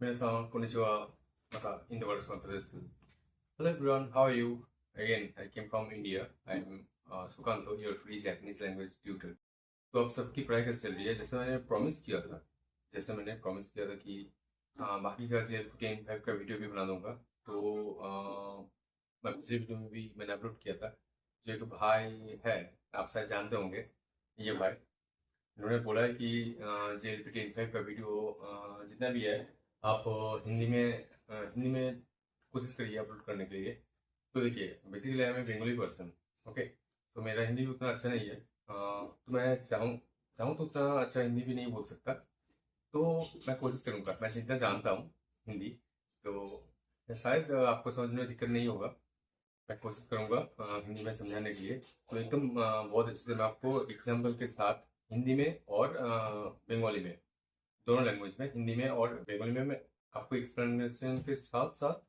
皆さん、こんにちは。また、インドからスマットです。Hello everyone, how are you? Again, I came from India. I'm Sukanto, your free Japanese language tutor. तो आप सबकी पढ़ाई कैसे चल रही है? जैसे मैंने प्रॉमिस किया था कि बाकी का JL फाइव का वीडियो भी बना दूंगा। तो मैं पिछले वीडियो में भी मैंने अपलोड किया था। जो एक भाई है, आप शायद जानते होंगे ये भाई। उन्होंने बोला है कि JL फाइव का वीडियो जितना भी है आप हिंदी में कोशिश करिए अपलोड करने के लिए। तो देखिए, basically I am a Bengali person. Okay, तो मेरा हिंदी भी उतना अच्छा नहीं है। तो मैं चाहूँ चाहूँ तो उतना अच्छा हिंदी भी नहीं बोल सकता। तो मैं कोशिश करूँगा, मैं जितना जानता हूँ हिंदी। तो शायद आपको समझने में दिक्कत नहीं होगा। मैं कोशिश करूँगा हिंदी में समझाने के लिए। तो एकदम बहुत अच्छे से मैं आपको एग्जाम्पल के साथ हिंदी में और बंगाली में, दोनों लैंग्वेज में, हिंदी में और बंगाली में, मैं आपको एक्सप्लेनेशन के साथ साथ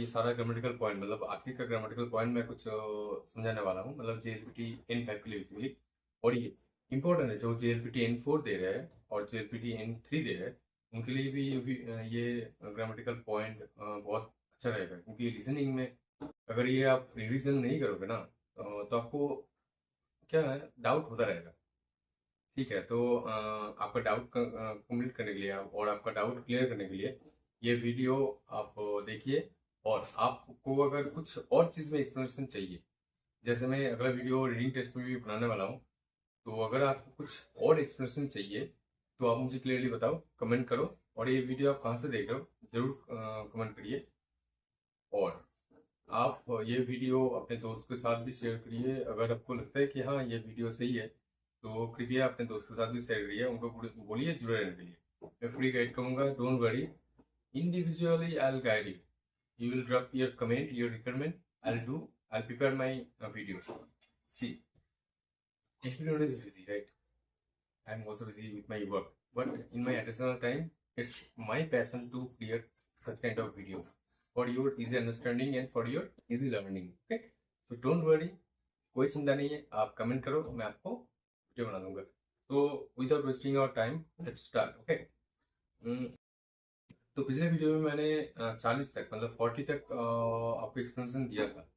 ये सारा ग्रामेटिकल पॉइंट, मतलब आखिर का ग्रामेटिकल पॉइंट मैं कुछ समझाने वाला हूँ, मतलब JLPT-N5 के लिए बेसिकली। और ये इंपॉर्टेंट है, जो JLPT-N4 दे रहे हैं और JLPT-N3 दे रहे हैं, उनके लिए भी ये ग्रामेटिकल पॉइंट बहुत अच्छा रहेगा। क्योंकि लिसनिंग में अगर ये आप रिविजन नहीं करोगे ना, तो आपको क्या है, डाउट होता रहेगा। ठीक है, तो आपका डाउट कंप्लीट करने के लिए और आपका डाउट क्लियर करने के लिए ये वीडियो आप देखिए। और आपको अगर कुछ और चीज़ में एक्सप्लेनेशन चाहिए, जैसे मैं अगला वीडियो रीडिंग टेस्ट में भी बनाने वाला हूँ, तो अगर आपको कुछ और एक्सप्लेनेशन चाहिए तो आप मुझे क्लियरली बताओ, कमेंट करो। और ये वीडियो आप कहाँ से देख रहे हो ज़रूर कमेंट करिए। और आप ये वीडियो अपने दोस्त के साथ भी शेयर करिए। अगर आपको लगता है कि हाँ ये वीडियो सही है, तो कृपया अपने दोस्त के साथ भी शेयर करिए, उनको बोलिए जुड़े रहने के लिए। मैं फ्री गाइड करूँगा, don't worry. Individually I will guide you. You will drop your comment, your requirement, I prepare my video. See, everyone is busy, right? I'm also busy with my work, but in my additional time, it's my passion to create such kind of videos for your easy understanding and for your easy learning. Okay, so don't worry, कोई चिंता नहीं है, आप comment करो, मैं आपको video बना दूंगा। तो without wasting our time, let's start. Okay, तो पिछले वीडियो में मैंने 40 तक, मतलब 40 तक आपको एक्सप्लेनेशन दिया था।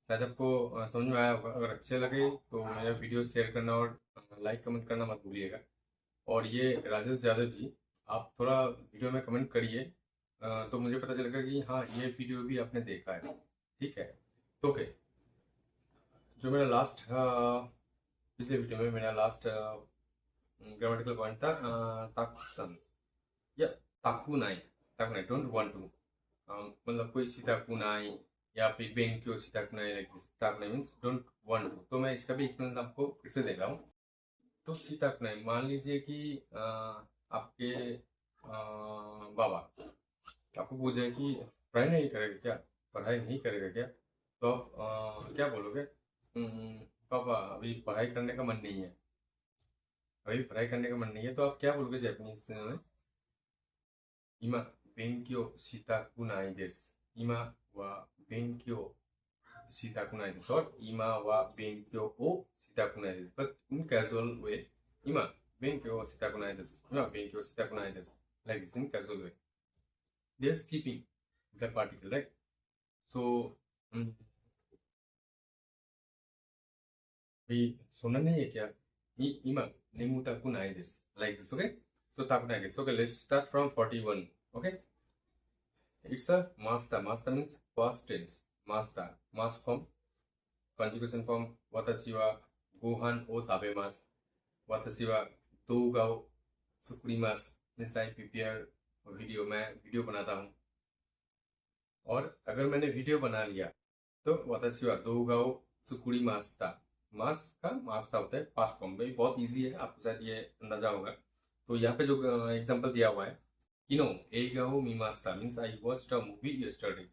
शायद आपको समझ में आया होगा। अगर अच्छे लगे तो मेरा वीडियो शेयर करना और लाइक कमेंट करना मत भूलिएगा। और ये राजेश यादव जी, आप थोड़ा वीडियो में कमेंट करिए, तो मुझे पता चलेगा कि हाँ ये वीडियो भी आपने देखा है। ठीक है, तो ओके, जो मेरा लास्ट पिछले वीडियो में मेरा लास्ट ग्रामेटिकल पॉइंट था ताकुसन या ताकुनाई। ताकुनाई, डोंट वांट टू, मतलब कोई सीताकुनाई या फिर बेंक्यो सीताकुनाई, लाइक दिस। ताकुनाई मीन्स डोंट वांट टू। तो मैं इसका भी एक्सप्लेनेशन आपको फिर से दे रहा हूँ। तो सीताकुनाई, मान लीजिए कि आपके बाबा आपको पूछे कि पढ़ाई नहीं करेगा क्या, पढ़ाई नहीं करेगा क्या, तो आप क्या बोलोगे? पापा अभी पढ़ाई करने का मन नहीं है, अभी पढ़ाई करने का मन नहीं है। तो आप क्या बोलोगे जापानीज में? इमा बेंक्यो शिताकुनाई देsu। इमा वा बेंक्यो शिताकुनाई desu, और इमा वा बेंक्यो ओ शिताकुनाई desu। But in casual way, इमा बेंक्यो शिताकुनाई desu, इमा बेंक्यो शिताकुनाई desu, like this in casual way. They are skipping the particle, right? So, भी सुनना नहीं है क्या? इमा nemutakunai desu, like this, okay? So takunai desu. Okay, let's start from 41. Okay, it's a masta. Masta means past tense. Masta, mas form, conjugation form. Watashi wa gohan o tabemasu. Watashi wa douga o tsukurimasu. Means I prepare video, मैं video बनाता हूँ। और अगर मैंने video बना लिया तो वताशी वा दोगा ओ सुकुरी मास्ता। मास का मास्ता होता है पास्ट फॉर्म में। बहुत इजी है, आपको शायद ये अंदाजा होगा। तो यहाँ पे जो एग्जांपल दिया हुआ है, किनो एगा ओ मीमास्ता means I watched a movie yesterday.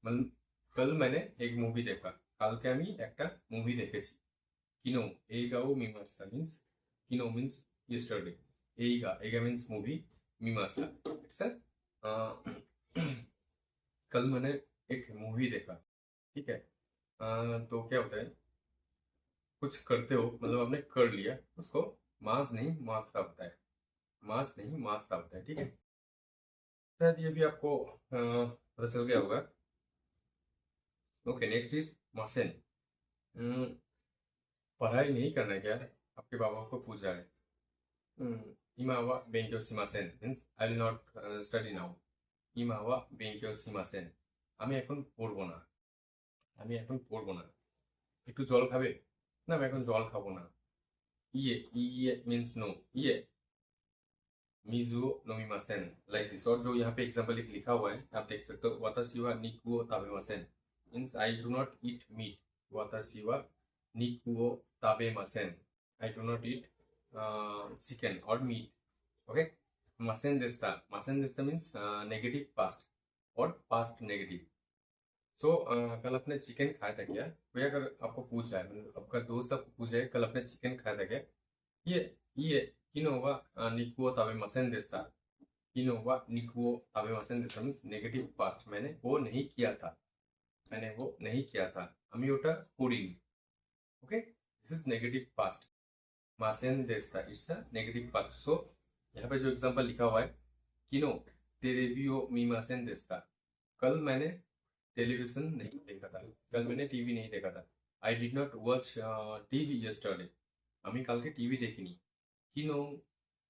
मतलब कल मैंने एक मूवी देखा, কালকে আমি একটা মুভি দেখেছি। কিনো एगा ओ मीमास्ता मीन्स, किनो मीन्स यस्टरडे, एगा मीन्स मूवी, मीमास्ता इट्स कल मैंने एक मूवी देखा। ठीक है, तो क्या होता है, कुछ करते हो मतलब आपने कर लिया, उसको मास नहीं मास्ता होता है, मास नहीं मास्ता होता है। ठीक है, शायद ये भी आपको पता चल गया होगा। ओके, नेक्स्ट इज मासेन। पढ़ाई नहीं करना क्या, आपके बाबा को पूछ रहा है। इमा वा बेंक्यो शिमासेन means I will not study now. ইমা ওয়া বেঙ্কিও শিমাসেন, আমি এখন পড়বো না, আমি এখন পড়বো না। একটু জল খাবে? না, আমি এখন জল খাবো না। ইয়ে ইয়ে मीन्स नो, ইয়ে मिजुओ नोमिमासेन, लाइक दिस। और जो यहाँ पे एग्जाम्पल लिखा हुआ है आप देख सकते हो, वाताशी वा निकुओ ताबेमासेन means I do not eat meat. वाताशी वा निकुओ ताबेमासेन, I do not eat chicken और मीट। ओके, मासेन देस्ता मीन्स नेगेटिव पास्ट और पास्ट नेगेटिव। सो कल आपने चिकन खाया था क्या? कोई अगर आपको पूछ रहा है, मतलब आपका दोस्त आपको पूछ रहा है कल आपने चिकन खाया था क्या, ये किनोवा निकुओ ताबेमासेन देस्ता। किनोवा निकुओ ताबेमासेन देस्ता मीन्स नेगेटिव पास्ट, मैंने वो नहीं किया था, मैंने वो नहीं किया था, আমি ওটা করিনি। Okay, this is negative past. मासेन देस्ता it's a negative past. So यहाँ पे जो एग्जांपल लिखा हुआ है, किनो तेरेबियो मीमासेन देस्ता, कल मैंने टेलीविजन नहीं देखा था, कल मैंने टीवी नहीं देखा था। I did not watch TV yesterday, আমি কালকে টিভি দেখিনি। কিনো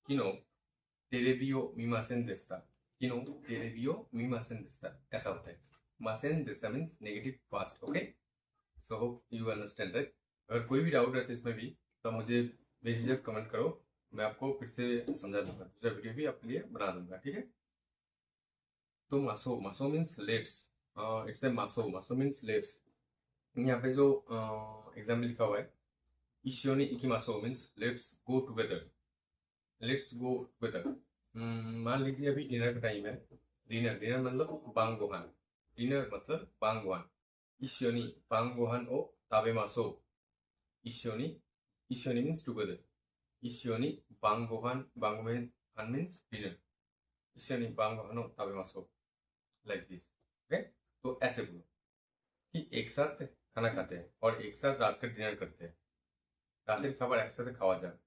কিনো तेरेबियो मीमासेन देस्ता, किनो तेरेबियो मीमासेन देस्ता, ऐसा होता है। मासेन देस्ता means negative past. Okay, so hope you understand that. अगर कोई भी डाउट रहता है इसमें भी तो मुझे बेझिझक कमेंट करो, मैं आपको फिर से समझा दूंगा, दूसरा वीडियो भी आपके लिए बना दूंगा, ठीक है। तो मासो, मासो मीन्स लेट्स, इट्स ए मासो, मासो मीन्स लेट्स। यहाँ पे जो एग्जाम्पल लिखा हुआ है, इशियोनी इकिमासो means let's go together, let's go together. मान लीजिए अभी डिनर का टाइम है, डिनर डिनर मतलब बांगोहान, डिनर मतलब बांगोहान। इशियोनी बांगोहान ओ ताबेमासो, इशियोनी, इशियोनी मीन्स टुगेदर, इशियोनी बांगोहान, बांगोहान मीन्स डिनर, इशियोनी बांगोहान ओ ताबेमासो, लाइक दिस। ओके, तो ऐसे बोलो कि एक साथ खाना खाते हैं और एक साथ रात का डिनर करते हैं। রাতের খাবার একসাথে খাওয়া যাবে,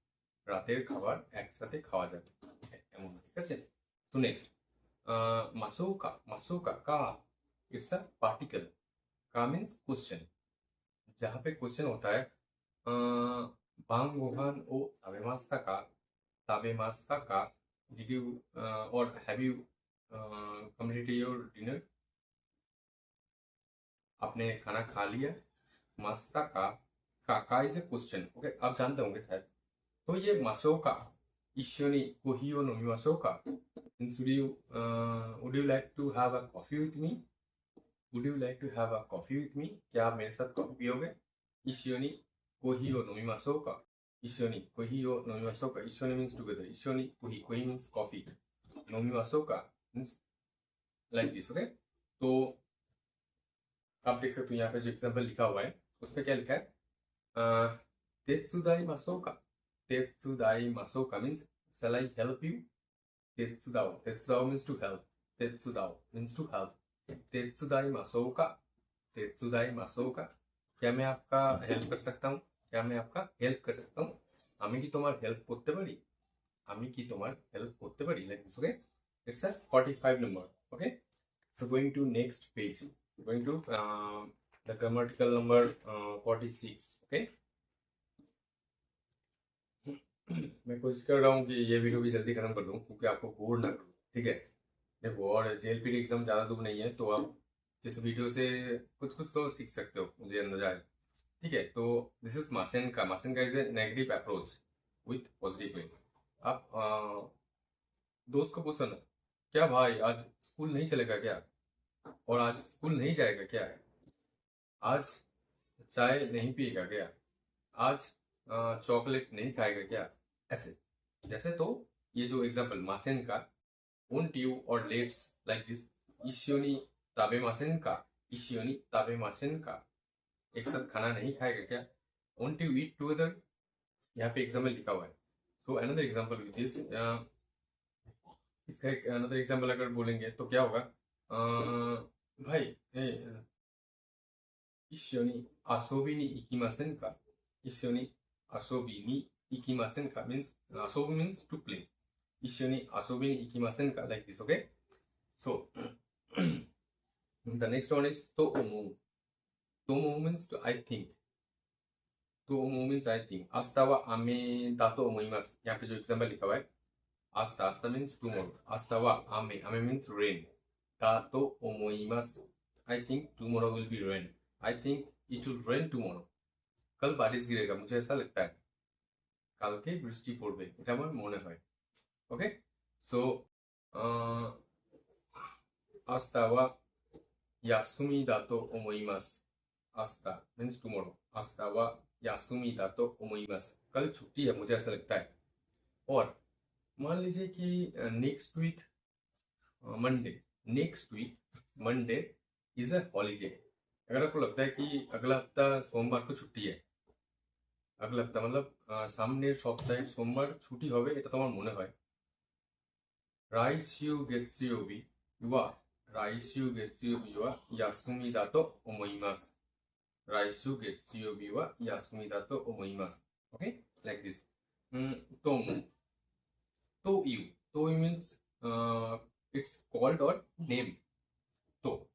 রাতের খাবার একসাথে খাওয়া যাবে, এমন, ঠিক আছে। তো নেক্সট মাসৌকা, মাসৌকা का इट्स अ पार्टिकल, का मीन्स क्वेश्चन। जहाँ पे क्वेश्चन होता है बांगोहान ओ ताबेमास्ता का, ताबेमास्ता का, डिड यू और have you completed your dinner, आपने खाना खा लिया। मास्ता का इज ए क्वेश्चन। ओके, आप जानते होंगे शायद। तो ये माशोका, इशियोनी कोहियो नोमिमाशोका means would you like to have a coffee with me, would you like to have a coffee with me, क्या आप मेरे साथ कॉफी पियोगे। इशियोनी कोहियो नोमिमाशोका, इशियोनी कोहियो नोमिमाशोका, इशियोनी मीन्स टुगेदर, इशियोनी कोही, कोही मीन्स कॉफी, नोमिमाशोका मीन्स लाइक दिस। ओके, तो आप देख सकते हो यहाँ पे जो एग्जाम्पल लिखा हुआ है उसमें क्या लिखा है, तेत्सुदाई मासोका, तेत्सुदाई मासोका means shall I help you, तेत्सुदाओ, तेत्सुदाओ मीन्स टू हेल्प, तेत्सुदाओ मीन्स टू हेल्प, तेत्सुदाई मासोका, तेत्सुदाई मासोका, क्या मैं आपका हेल्प कर सकता हूँ, क्या मैं आपका हेल्प कर सकता हूँ, আমি কি তোমার হেল্প করতে পারি, আমি কি তোমার হেল্প করতে পারি, like this. Okay, it's a 45 number। Okay, so going to next page, going to the grammatical number 46। Okay, मैं कोशिश कर रहा हूँ कि ये वीडियो भी जल्दी खत्म कर दूँ क्योंकि आपको बोर ना करूँ, ठीक है। देखो, और जेएलपीटी एग्जाम ज़्यादा दूर नहीं है, तो आप इस वीडियो से कुछ कुछ तो सीख सकते हो, मुझे अंदाजा है, ठीक है। तो दिस इज मासेन का, मासेन का is a negative approach with positive way. आप दोस्त को पूछो ना, क्या भाई आज स्कूल नहीं चलेगा क्या, और आज स्कूल नहीं जाएगा क्या, आज चाय नहीं पिएगा क्या, आज चॉकलेट नहीं खाएगा क्या, ऐसे जैसे। तो ये जो एग्जाम्पल मासेन का, won't you और लेट्स लाइक दिस, इशियोनी ताबेमासेन का, इशियोनी ताबेमासेन का, एक साथ खाना नहीं खाएगा क्या, won't you eat together, यहाँ पे एग्जाम्पल लिखा हुआ है। So another example with this, इसका एक अनदर एग्जाम्पल अगर बोलेंगे तो क्या होगा, भाई इशियोनी आसोबीに行きませんか, इशियोनी आसोबीに行きませんか means आसोबी means to play, इशियोनी आसोबीに行きませんか, like this। okay, So the next one is to omu. To omu means to I think. तो मीन्स आई थिंक आस्था व आमे दातो ओमोइमास यहाँ पे जो एग्जाम्पल लिखा हुआ है आस्था आस्था मीन्स टुमारो आस्था व आमे आमे मीन्स रेन दातो ओमोइमास I think tomorrow will be rain I think it will rain tomorrow कल बारिश गिरेगा मुझे ऐसा लगता है কালকে বৃষ্টি পড়বে এটা আমার মনে হয় ওকে সো আস্তা ওয়া ইয়াসুমি দাতো ওমোইমাস आस्था मीन्स टुमारो आस्था व यासुमी दातो ओमोइमास कल छुट्टी है मुझे ऐसा लगता है और मान लीजिए कि next week Monday is a holiday अगर आपको लगता है कि अगला हफ्ता सोमवार को छुट्टी है अगला हफ्ता मतलब सामने सप्ताहे सोमवार छुट्टी হবে এটা তোমার মনে হয় রাইশিউ গেতসুয়োবি ওয়া ইয়াসুমি দাতো ওমোইমাস Raisu getsuyobi wa yasumi da to omoimasu. Okay, like this. Tomu. To you. To you means it's called or name. To.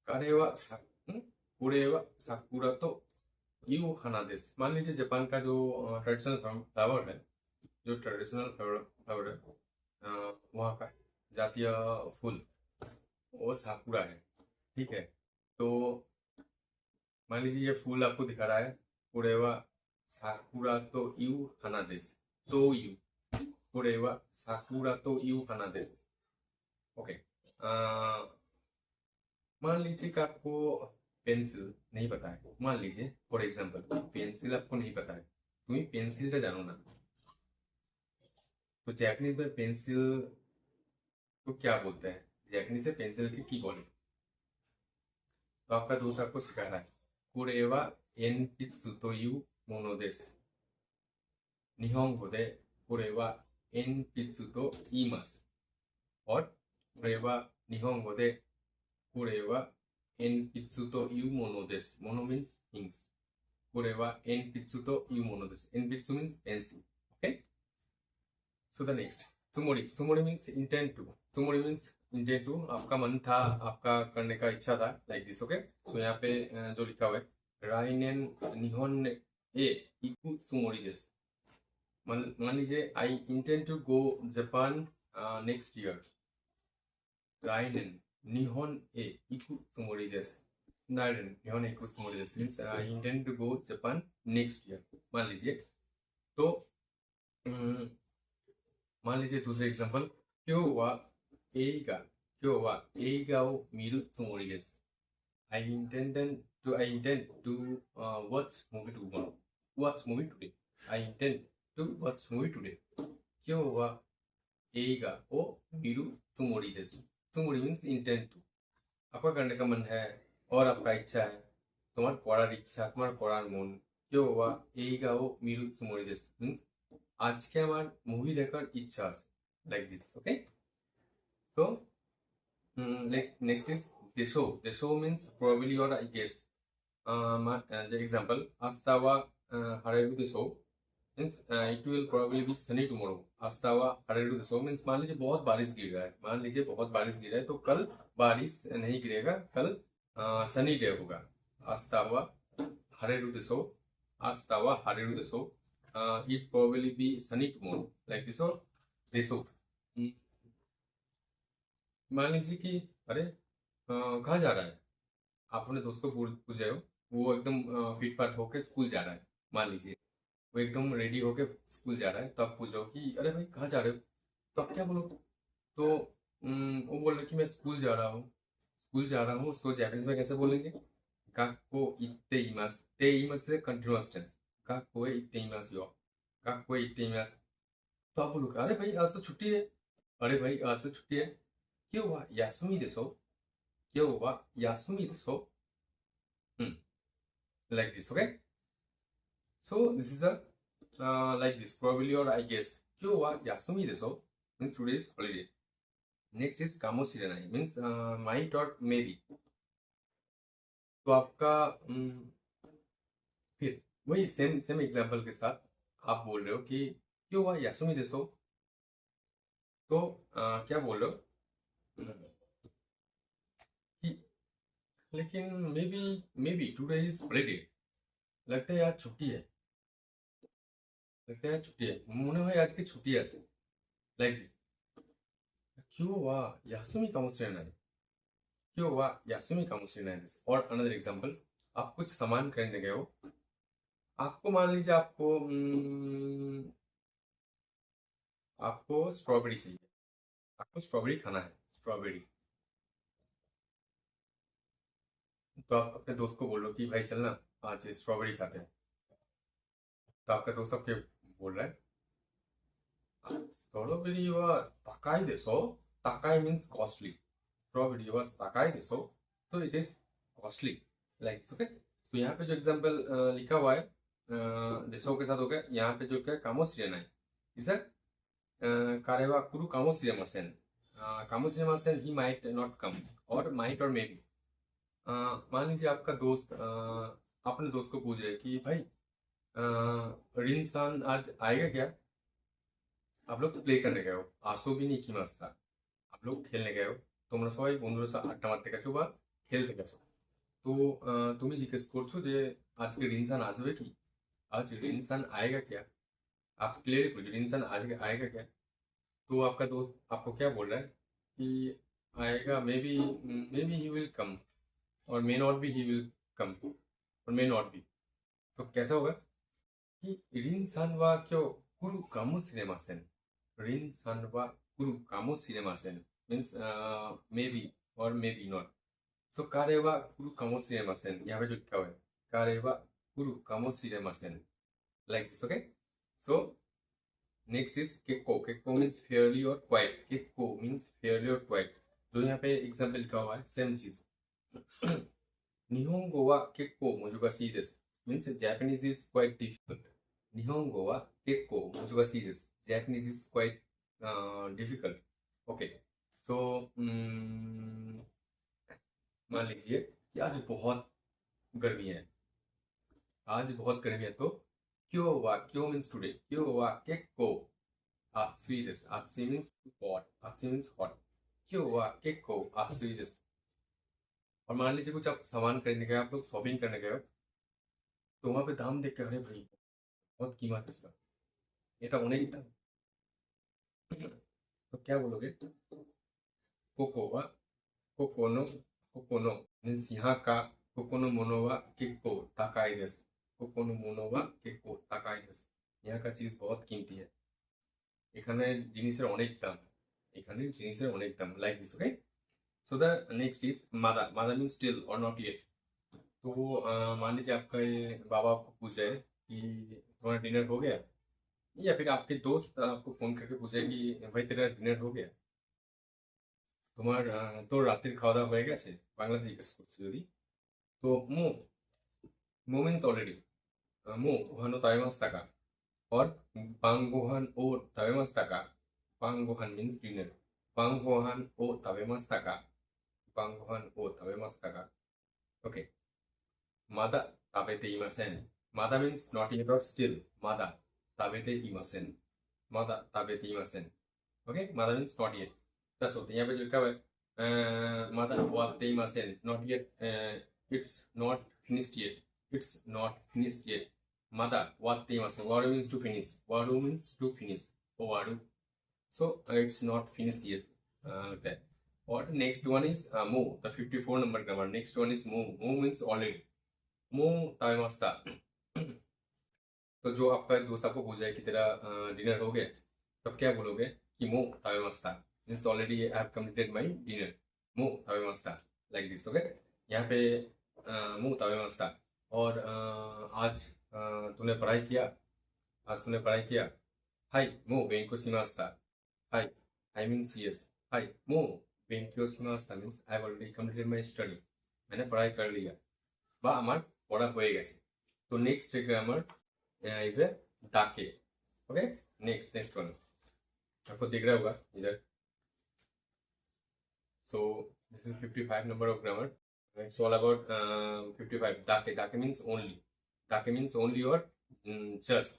Kare wa kure wa sakura to you hana desu. मान लीजिए जापान का जो traditional flower है वहाँ का जातीय फूल वो साकुरा है ठीक है तो मान लीजिए ये फूल आपको दिखा रहा है पुरेवा साकुरा तो यू हाना देस तो यू पुरेवा साकुरा तो यू हाना देस ओके मान लीजिए कि आपको पेंसिल नहीं पता है मान लीजिए फॉर एग्जांपल पेंसिल आपको नहीं पता है तुम्हें पेंसिल का जानो ना तो जैपनीज में पेंसिल को क्या बोलते हैं जैपनीज से पेंसिल की बोले तो आपका दोस्त आपको सिखा रहा है これは鉛筆というものです。日本語でこれは鉛筆と言います。और これは日本語でこれは鉛筆というものです。もの means things。これは鉛筆というものです。鉛筆 means pencil。Okay? So the next. つもり。つもり means intent to。つもり means intent to आपका मन था आपका करने का इच्छा था लाइक दिस ओके तो यहाँ पे जो लिखा हुआ है राइनेन निहोन ए इकु सुमोरी देस मान लीजिए I intent to go Japan next year राइनेन निहोन ए इकु सुमोरी देस नाइडेन निहोन इकु सुमोरी देस means I intent to go Japan next year मान लीजिए तो मान लीजिए दूसरे एग्जांपल क्यों हुआ 映画今日は映画を見るつもりです I intend to watch movie tomorrow watch movie today I intend to watch movie today 今日は映画を見るつもりですつもり means intend to आपका करने का मन है और आपका इच्छा है तुम्हार पढ़ार इच्छा तुम्हार पढ़ार मन 今日は映画を見るつもりです means আজকে আমার মুভি দেখার ইচ্ছা আছে like this okay So, next is desho. Desho means probably or I guess. Example, asta wa hareru desho means it will probably be sunny tomorrow. Asta wa hareru desho means मान लीजिए बहुत बारिश गिर रहा है मान लीजिए बहुत बारिश गिर रहा है तो कल बारिश नहीं गिरेगा कल सनी डे होगा asta wa hareru desho asta wa hareru desho it probably be sunny tomorrow like this or desho मान लीजिए कि अरे कहाँ जा रहा है आप अपने दोस्त को पूछे हो वो एकदम फिट फाट होके स्कूल जा रहा है मान लीजिए वो एकदम रेडी होके स्कूल जा रहा है तो आप पूछ रहे हो कि अरे भाई कहाँ जा रहे हो तो आप क्या बोलो तो वो बोल रहे कि मैं स्कूल जा रहा हूँ उसको जापानीज में कैसे बोलेंगे काको इत्ते इमास ते इमास से कंटिन्यूअस टेंस काको इत्ते इमास यो काको इत्ते इमास तो आप बोलो अरे भाई आज तो छुट्टी है अरे भाई आज तो छुट्टी है 今日は休みでしょ今日は休みでしょ like this okay so this is a like this probably or I guess 今日は休みでしょ means today is holiday next is かもしれない means might or maybe तो आपका फिर वही सेम एग्जांपल के साथ आप बोल रहे हो कि 今日は休みでしょतो क्या बोल रहे हो कि- लेकिन may be today is holiday, लगता है आज छुट्टी है, लगता है आज छुट्टी है, মনে হয় আজকে ছুটি আছে, লাইক দিস। 今日は休みかもしれない。今日は休みかもしれないです。और अनदर एग्जांपल, आप कुछ सामान खरीदने गए हो, आपको मान लीजिए आपको स्ट्रॉबेरी चाहिए, आपको स्ट्रॉबेरी खाना है, स्ट्रॉबेरी। तो आप अपने दोस्त को बोलो कि भाई चलना आज स्ट्रॉबेरी खाते हैं। तो आपका दोस्त आपके बोल रहा है, स्ट्रॉबेरी वा Takai देसो, Takai means costly, strawberry वा ताकाई देसो, तो it is costly, like okay. तो यहाँ पे जो एग्जांपल लिखा हुआ है देसो के साथ हो गया, यहाँ पे जो क्या कामो सिरेनाई इज दैट कारेवा कुरु कामो सिरेमासेन, कामो सिरेमासेन ही माइट नॉट कम, और माइट और मे बी। मान लीजिए आपका दोस्त अपने दोस्त को पूछ रहे कि भाई रिंसान आज आएगा क्या। आप लोग प्ले करने गए हो, आसो भी नहीं की मास्ता, आप लोग खेलने गए हो, তোমরা সবাই বন্ধুরা সাথে আড্ডা মারতে গেছো বা খেলতে গেছো। তো তুমি জিজ্ঞেস করছো যে আজকে রিনসান আসবে কি, आज रिंसान आएगा क्या। आप क्लियर पूछो रिंसान आज आएगा क्या। तो आपका दोस्त आपको क्या बोल रहा है कि आएगा, may be he will come, और may not be he will come, और मे नॉट बी। तो कैसा होगा कि रिंसान वा क्यों कुरु कामो सिनेमासेन, रिंसान वा कुरु कामो सिनेमासेन मीन्स मे बी और मे बी नॉट। सो कारेवा कुरु कामो सिनेमासेन, यहाँ पे जो लिखा हुआ है कारेवा कुरु कामो सिनेमासेन, like this, okay? So next is kekko, kekko means fairly or quite, kekko means fairly or quite। जो यहाँ पे एग्जाम्पल लिखा हुआ है सेम चीज। निहोंगो वा केक्को मुजुगाशी देसु means Japanese is quite difficult। निहोंगो वा केक्को मुजुगाशी देसु, Japanese is quite difficult। Okay, so मान लीजिए कि आज बहुत गर्मी है, आज बहुत गर्मी है, तो क्यों वा, क्यों मीन्स टुडे, क्यों वा केक्को आत्सुई देसु, आत्सुई मीन्स हॉट, आत्सुई मीन्स हॉट, क्यों वा केक्को आत्सुई देसु। और मान लीजिए कुछ आप सामान खरीदने गए, आप लोग शॉपिंग करने गए हो, तो वहां पे दाम देख के अरे भाई बहुत कीमत है इसका, এটা অনেক দাম। तो क्या बोलोगे, कोको वा कोकोनो, कोकोनो मीन्स यहाँ का, कोकोनो मोनो वा केक्को ताकाई देसु, कोकोनो मोनो वा केक्को ताकाई देसु, यहाँ का चीज बहुत कीमती है, এখানে জিনিসের অনেক দাম, এখানে জিনিসের অনেক দাম, like this, okay. So the next is मादा, मादा मीन्स स्टिल और नॉट येट। तो मान लीजिए आपका बाबा आपको पूछ रहे कि तुम्हारा डिनर हो गया, या फिर आपके दोस्त आपको फोन करके पूछे कि भाई तेरा डिनर हो गया, তোমার তোর রাতের খাওয়া দাওয়া হয়ে গেছে, বাংলাতে জিজ্ঞেস করছে যদি। তো মো, মো মিন্স অলরেডি, মো ওহানো তাইমাস টাকা, और पांगोहान ओ ताबेमास्ताका, पांगोहान मीन्स डिनर, पांगोहान ओ ताबेमास्ताका, पांगोहान ओ ताबेमास्ताका, ओके। मादा ताबेते इमासेन, मादा मीन्स नॉट येट और स्टिल, मादा ताबेते इमासेन, मादा ताबेते इमासेन, ओके। मादा मीन्स नॉट येट, प्लस होते हैं यहाँ पे जो लिखा हुआ है मादा वाते इमासेन, not yet, it's not finished yet, it's not finished yet. Mada watteimasu, waru means to finish, waru means to finish, waru, so it's not finished yet, that। Or next one is mo, the 54 number grammar, next one is mo, mo means already, mo tabemashita। तो जो आपका दोस्त आपको पूछ जाए कि तेरा dinner हो गया, तब क्या बोलोगे कि मो ताबेमास्ता means already I have completed my dinner, मो ताबेमास्ता, लाइक दिस, ओके। यहाँ पे मो ताबेमास्ता। और आज तूने पढ़ाई किया, आज तूने पढ़ाई किया, हाई मो बेंको शिमास्ता, हाई, आई मीन्स यस, हाई मो बेंको शिमास्ता means I have already completed my study, मैंने पढ़ाई कर लिया বা আমার পড়া হয়ে গেছে। तो नेक्स्ट ग्रामर इज ए दाके, ओके। नेक्स्ट वन आपको दिख रहा होगा इधर। So this is 55 number of grammar, it's all about 55। दाके, दाके मीन्स ओनली, दाके मीन्स ओनली और just।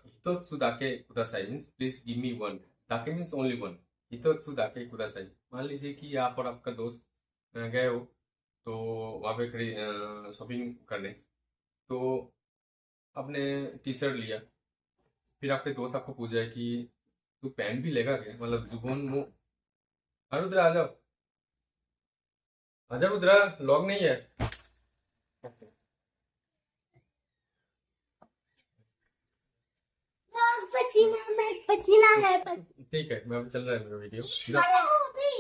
hitotsu dake kudasai means please give me one, dake means only one, हितोत्सु दाके कुदासाई। मान लीजिए कि आप और आपका दोस्त गए हो तो वहाँ पे खरीद शॉपिंग करने, तो आपने टी शर्ट लिया, फिर आपके दोस्त आपको पूछ जाए कि तू पैंट भी लेगा क्या, मतलब जुबोन मो। हाँ रुद्रा आ जाओ, आ जाओ रुद्रा, लॉग नहीं है। पसीना में पसीना है ठीक है, मैं अब चल रहा है मेरा वीडियो। अरे हो भी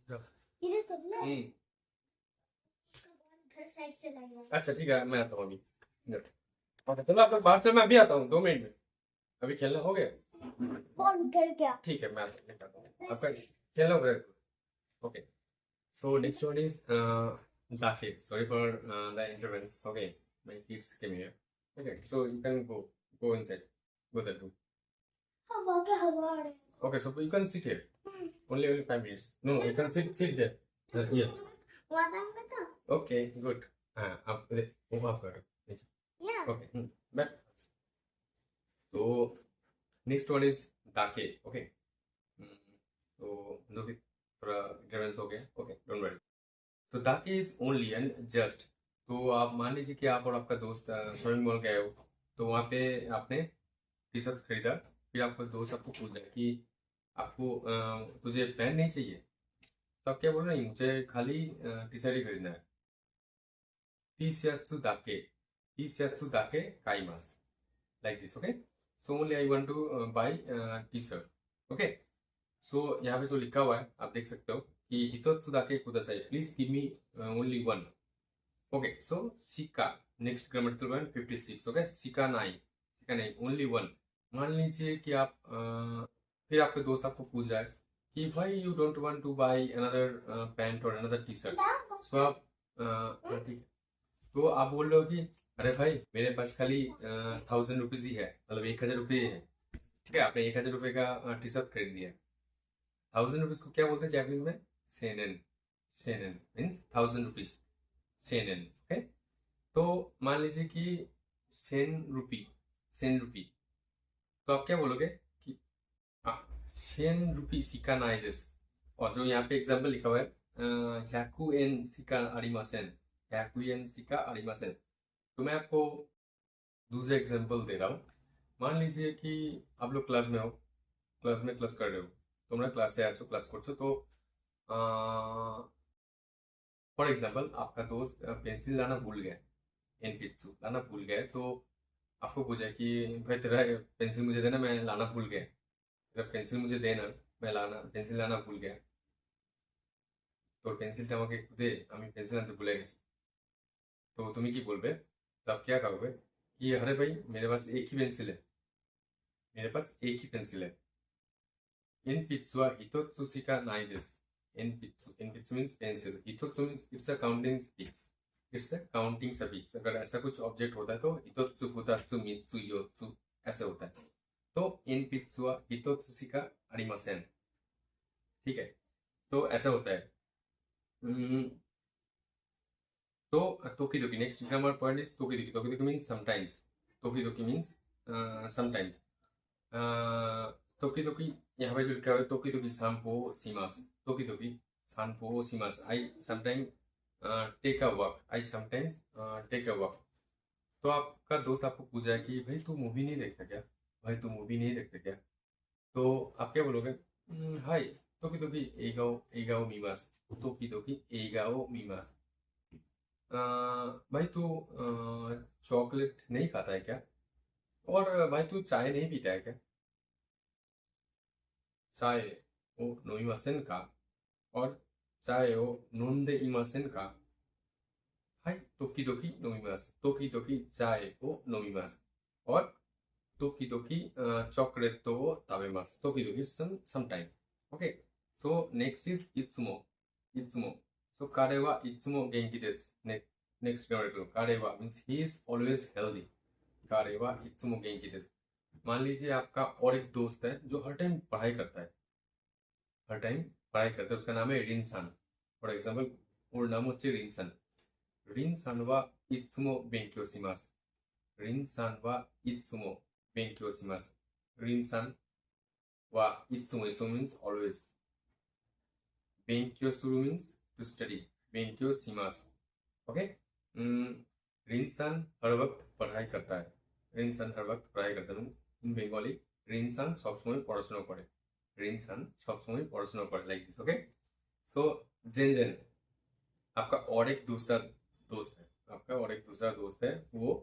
जाओ। इधर कर ले हम्म, उधर साइड से लाएंगे अच्छा ठीक है, मैं आता हूँ अभी। ओके, चलो आप लोग बाहर से, मैं अभी आता हूँ 2 मिनट में। अभी खेलना हो गया। फोन कर गया ठीक है, मैं आता हूँ, आपका खेलना हो गया। Okay, so next one is Dafe. Sorry for the interference. Okay, my kids came here. Okay, so you can go inside. Go that room. हवा के हवा आ रही Okay, so you can sit here. Only 5 minutes. No, you can sit there. Yes. वादा में था Okay, good. आप वो आप करो नीचे. या Okay. Back. So next one is Dake. Okay. तो जो भी थोड़ा interference हो गया. Okay, don't worry. तो that is only and just. तो आप मान लीजिए कि आप और आपका दोस्त शॉपिंग मॉल गए हो, तो वहाँ पे आपने टी शर्ट खरीदा, फिर आपका दोस्त आपको पूछ रहा है कि आपको तुझे पैंट नहीं चाहिए, तो आप क्या बोल रहे हैं, मुझे खाली टी शर्ट ही खरीदना है। टी शर्ट दाके काइमास, like this. Okay, so only I want to buy T shirt. Okay, so यहाँ पे जो लिखा हुआ है आप देख सकते हो कि हितोत्सु दाके कुदासाई, please give me only one. Okay, so शिका, नेक्स्ट ग्रामेटिकल वन 56। ओके, शिका नहीं ओनली वन। मान लीजिए कि आप फिर आपके दोस्त आपको पूछ जाए कि भाई you don't want to buy another pant और अनदर टी शर्ट, सो आप ठीक है, तो आप बोल रहे हो कि अरे भाई मेरे पास खाली 1000 रुपीज ही है, मतलब 1000 रुपये है। ठीक है, आपने 1000 रुपये का टी शर्ट खरीद लिया। 1000 रुपीज को क्या बोलते हैं जापानीज में, सेनेन। सेनेन मीन्स 1000 रुपीज, सेनेन। ओके, तो मान लीजिए कि सेन रुपी, तो आप क्या बोलोगे कि सेन रुपी सिका नाई देस। और जो यहाँ पे एग्जाम्पल लिखा हुआ है 100 एन सिका आरिमासेन, 100 एन सिका आरिमासेन, तो मैं आपको दूसरे एग्जाम्पल दे रहा हूँ। मान लीजिए कि आप लोग क्लास में हो, क्लास कर रहे हो, তোমরা ক্লাসে আছো, क्लास করছো, तो फॉर एग्जाम्पल आपका दोस्त पेंसिल लाना भूल गया, एनपित्सु लाना भूल गया, तो आपको पूछा कि भाई तेरा पेंसिल मुझे देना, मैं लाना भूल गया, तेरा पेंसिल मुझे देना, मैं पेंसिल लाना भूल गया, তোর পেন্সিলটা আমাকে একটু দে, আমি পেন্সিল আনতে ভুলে গেছি। তো তুমি কি বলবে, तो आप क्या कहोगे कि अरे भाई मेरे पास एक ही पेंसिल है, मेरे पास एक ही पेंसिल है। इन पित्सुआ हितोत्सु शिका नाई देsu। एनपित्सु मीन्स पेंसिल, हितोत्सु means it's a counting speaks, it's a counting suffix. अगर ऐसा कुछ ऑब्जेक्ट होता है तो हितोत्सु फुतात्सु मित्सु योत्सु ऐसे होता है। तो इन पित्सुआ हितोत्सु शिका आरिमासेन। ठीक है, तो ऐसा होता है। हम्म, तो तोकी दोकी, नेक्स्ट ग्रामर पॉइंट इज तोकी दोकी। तोकी दोकी मीन्स समटाइम्स, तोकी दोकी मीन्स समटाइम्स। तोकी दोकी यहाँ पे जो लिखा हुआ है तोकी दोकी सांपो सीमास, तोकी दोकी सांपो सीमास, I sometime take a walk, I sometimes take a walk. तो आपका दोस्त आपको पूछा है कि भाई तू मूवी नहीं देखता क्या, भाई तू मूवी नहीं देखता क्या, तो आप क्या बोलोगे, हाय तोकी दोकी एगाओ एगाओ मीमास, तोकी दोकी एगाओ मीमास। भाई तू चॉकलेट नहीं खाता है क्या, और भाई तू चाय नहीं पीता है क्या, चाय ओ नोइमासेन का, और चाय ओ नोंदे इमासेन का। हाय तोकी दोकी नोमिमास, तोकी दोकी चाय ओ नोमिमास, और तोकी दोकी चॉकलेट ओ ताबेमास, तोकी दोकी sometime। Okay, so next is इत्सुमो, इत्सुमो। सो कारे वा इत्सुमो गेंकी देसु। नेक्स्ट ग्रामर, कारे वा means he is always healthy, कारे वा इत्सुमो गेंकी देसु। मान लीजिए आपका और एक दोस्त है जो हर टाइम पढ़ाई करता है, हर टाइम पढ़ाई करता है, उसका नाम है रिनसान। फॉर एग्जाम्पल और नाम होच्छे रिनसान। रिनसान वा इत्सुमो बेंक्यो शिमासु, रिनसान वा इत्सुमो बेंक्यो शिमासु। रिनसान wa itsumo means always. Benkyou suru means to study. Benkyou shimasu. Okay. रिंसान हर वक्त पढ़ाई करता है. रिंसान हर वक्त पढ़ाई करता है means in Bengali रिंसान सब समय पढ़ाशोना करे. रिंसान सब समय पढ़ाशोना करे like this. Okay. So जेन आपका और एक दूसरा दोस्त है. आपका और एक दूसरा दोस्त है. वो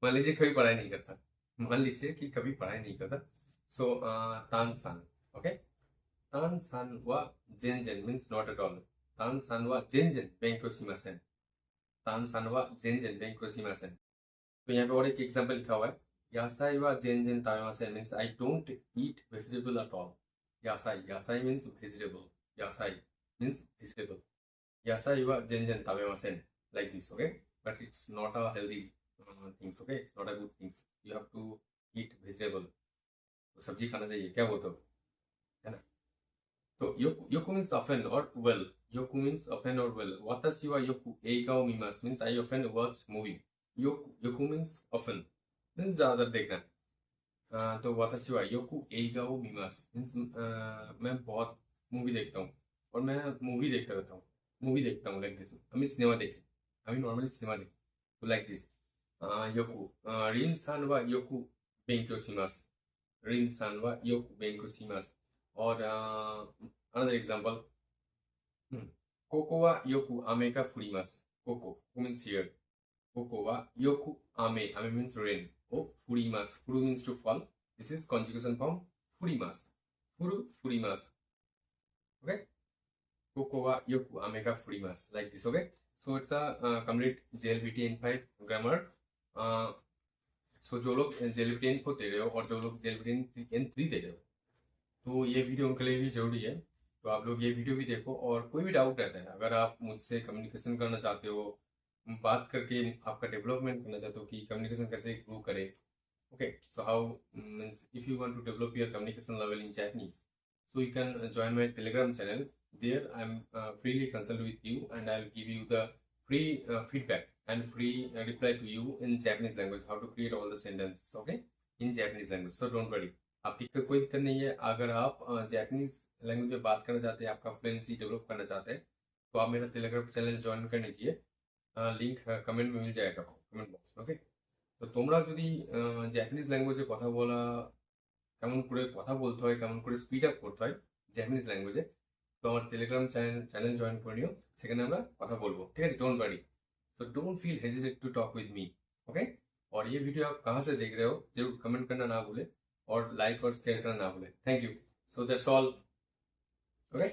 मान लीजिए कभी पढ़ाई नहीं करता. मान लीजिए कि कभी पढ़ाई नहीं करता. So तान-सान. Okay. तान-सान वा जेन means not at all. तान-सान वा जेन बेंक्यो शिमासेन. तान-सान वा जेन बेंक्यो शिमासेन. तो यहाँ पे और एक एग्जांपल लिखा हुआ है. यासाई वा जेन ताबेमासेन means I don't eat vegetable at all. यासाई means vegetable. यासाई means vegetable. Yasai wa jenjen tabemasen like this, okay? But it's not a healthy things, okay? It's not a good things. You have to eat vegetable. तो सब्जी खाना चाहिए. क्या बोलते हो, है ना? तो yoku means often or well. Yoku means often or well. Watashi wa yoku eigao mimasu means I often watch movie. Yoku means often means ज्यादा देखना. तो watashi wa yoku eigao mimasu means मैं बहुत मूवी देखता हूँ और मैं movie देखता रहता हूँ. मूवी देखता हूँ like this. हमें सिनेमा देखे. हमें नॉर्मली सिनेमा देखे. तो like this. योकू. रिन-सान वा योकू बेंक्यो शिमासु. रिन-सान वा योकू बेंक्यो शिमासु. और another example. कोको वा योकू आमे का फुरिमासु. कोको means here. कोको वा योकू आमे. आमे means rain. O फुरिमासु. फुरु means to fall. This is conjugation form furimasu. Furimasu. Okay. Koko wa yoku ame ga furimasu like this. Okay. So it's a complete JLPT N5 grammar. So जो लोग JLPT N4 दे रहे हो और जो लोग JLPT N3 दे रहे हो, तो ये वीडियो उनके लिए भी जरूरी है. तो आप लोग ये वीडियो भी देखो. और कोई भी डाउट रहता है, अगर आप मुझसे कम्युनिकेशन करना चाहते हो, बात करके आपका डेवलपमेंट करना चाहते हो कि कम्युनिकेशन कैसे ग्रो करें. Okay, so how means if you want to develop your communication level in Japanese, so you can join my Telegram channel. There I'm freely consult with you and I'll give you the free feedback and free reply to you in Japanese language, how to create all the sentences, okay, in Japanese language. So don't worry, आप दिक्कत कोई दिक्कत नहीं है. अगर आप Japanese language में बात करना चाहते हैं, आपका फ्लुएंसी डेवलप करना चाहते हैं, तो आप मेरा टेलीग्राम चैनल ज्वाइन कर लीजिए. लिंक कमेंट में मिल जाएगा, कमेंट बॉक्स में. ओके. তো তোমরা যদি জাপানিজ ল্যাঙ্গুয়েজে কথা বলা কেমন করে কথা বলতে হয়, কেমন করে স্পিড আপ করতে হয় জাপানিজ ল্যাঙ্গুয়েজে, তো আমার টেলিগ্রাম চ্যানেল জয়েন করে নিও. সেখানে আমরা কথা বলবো. ठीक है, don't worry. So don't feel hesitate to talk with me. Okay. और ये वीडियो आप कहाँ से देख रहे हो जरूर कमेंट करना ना भूले और लाइक और शेयर करना ना भूले. Thank you. So that's all. Okay.